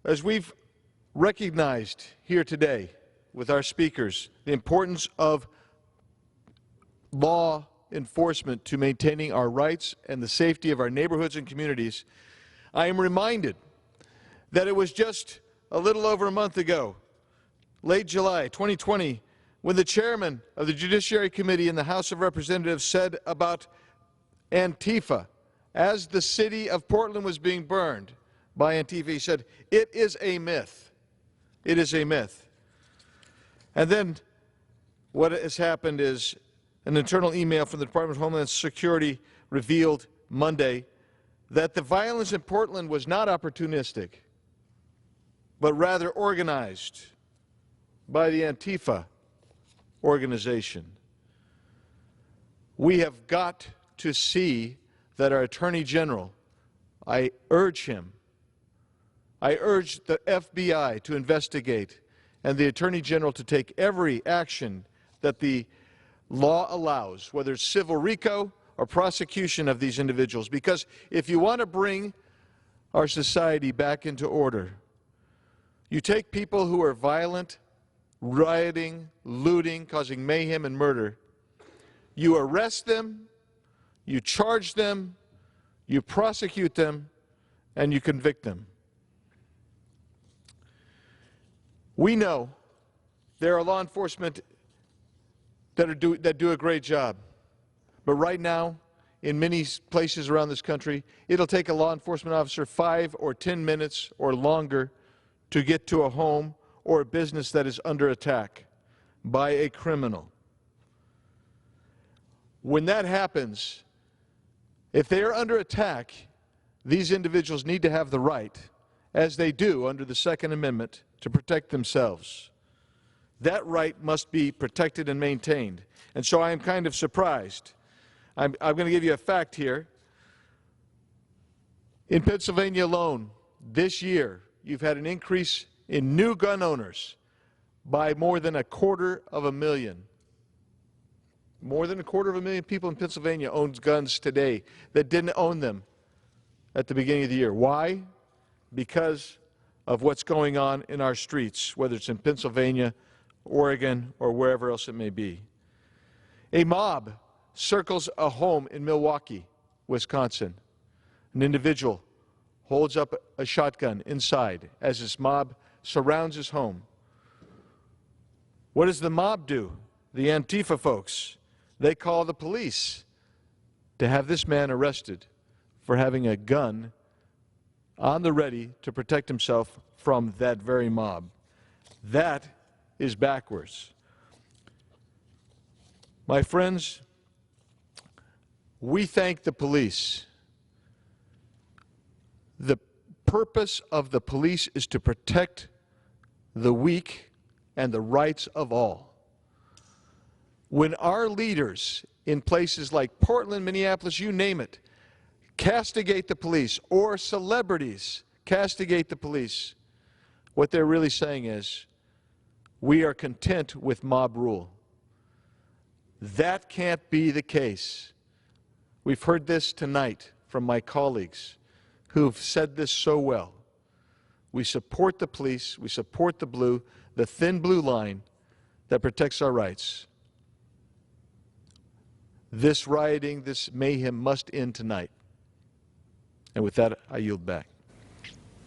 As we've recognized here today with our speakers, the importance of law enforcement to maintaining our rights and the safety of our neighborhoods and communities, I am reminded that it was just a little over a month ago, late July 2020, when the chairman of the Judiciary Committee in the House of Representatives said about Antifa, as the city of Portland was being burned by Antifa, he said, "It is a myth. It is a myth." And then what has happened is an internal email from the Department of Homeland Security revealed Monday that the violence in Portland was not opportunistic, but rather organized by the Antifa organization. We have got to see that our Attorney General, I urge him, I urge the FBI to investigate and the Attorney General to take every action that the law allows, whether it's civil RICO or prosecution of these individuals. Because if you want to bring our society back into order, you take people who are violent, rioting, looting, causing mayhem and murder, you arrest them, you charge them, you prosecute them, and you convict them. We know there are law enforcement that do a great job. But right now, in many places around this country, it'll take a law enforcement officer 5 or 10 minutes or longer to get to a home or a business that is under attack by a criminal. When that happens, if they are under attack, these individuals need to have the right, as they do under the Second Amendment, to protect themselves. That right must be protected and maintained. And so I am kind of surprised. I'm going to give you a fact here. In Pennsylvania alone, this year, you've had an increase in new gun owners by more than 250,000. More than 250,000 people in Pennsylvania owns guns today that didn't own them at the beginning of the year. Why? Because of what's going on in our streets, whether it's in Pennsylvania, Oregon, or wherever else it may be. A mob circles a home in Milwaukee, Wisconsin. An individual holds up a shotgun inside as this mob surrounds his home. What does the mob do? The Antifa folks, they call the police to have this man arrested for having a gun on the ready to protect himself from that very mob. That is backwards. My friends, we thank the police. The purpose of the police is to protect the weak and the rights of all. When our leaders in places like Portland, Minneapolis, you name it, castigate the police, or celebrities castigate the police, what they're really saying is, we are content with mob rule. That can't be the case. We've heard this tonight from my colleagues who've said this so well. We support the police, we support the thin blue line that protects our rights. This rioting, this mayhem must end tonight. And with that, I yield back.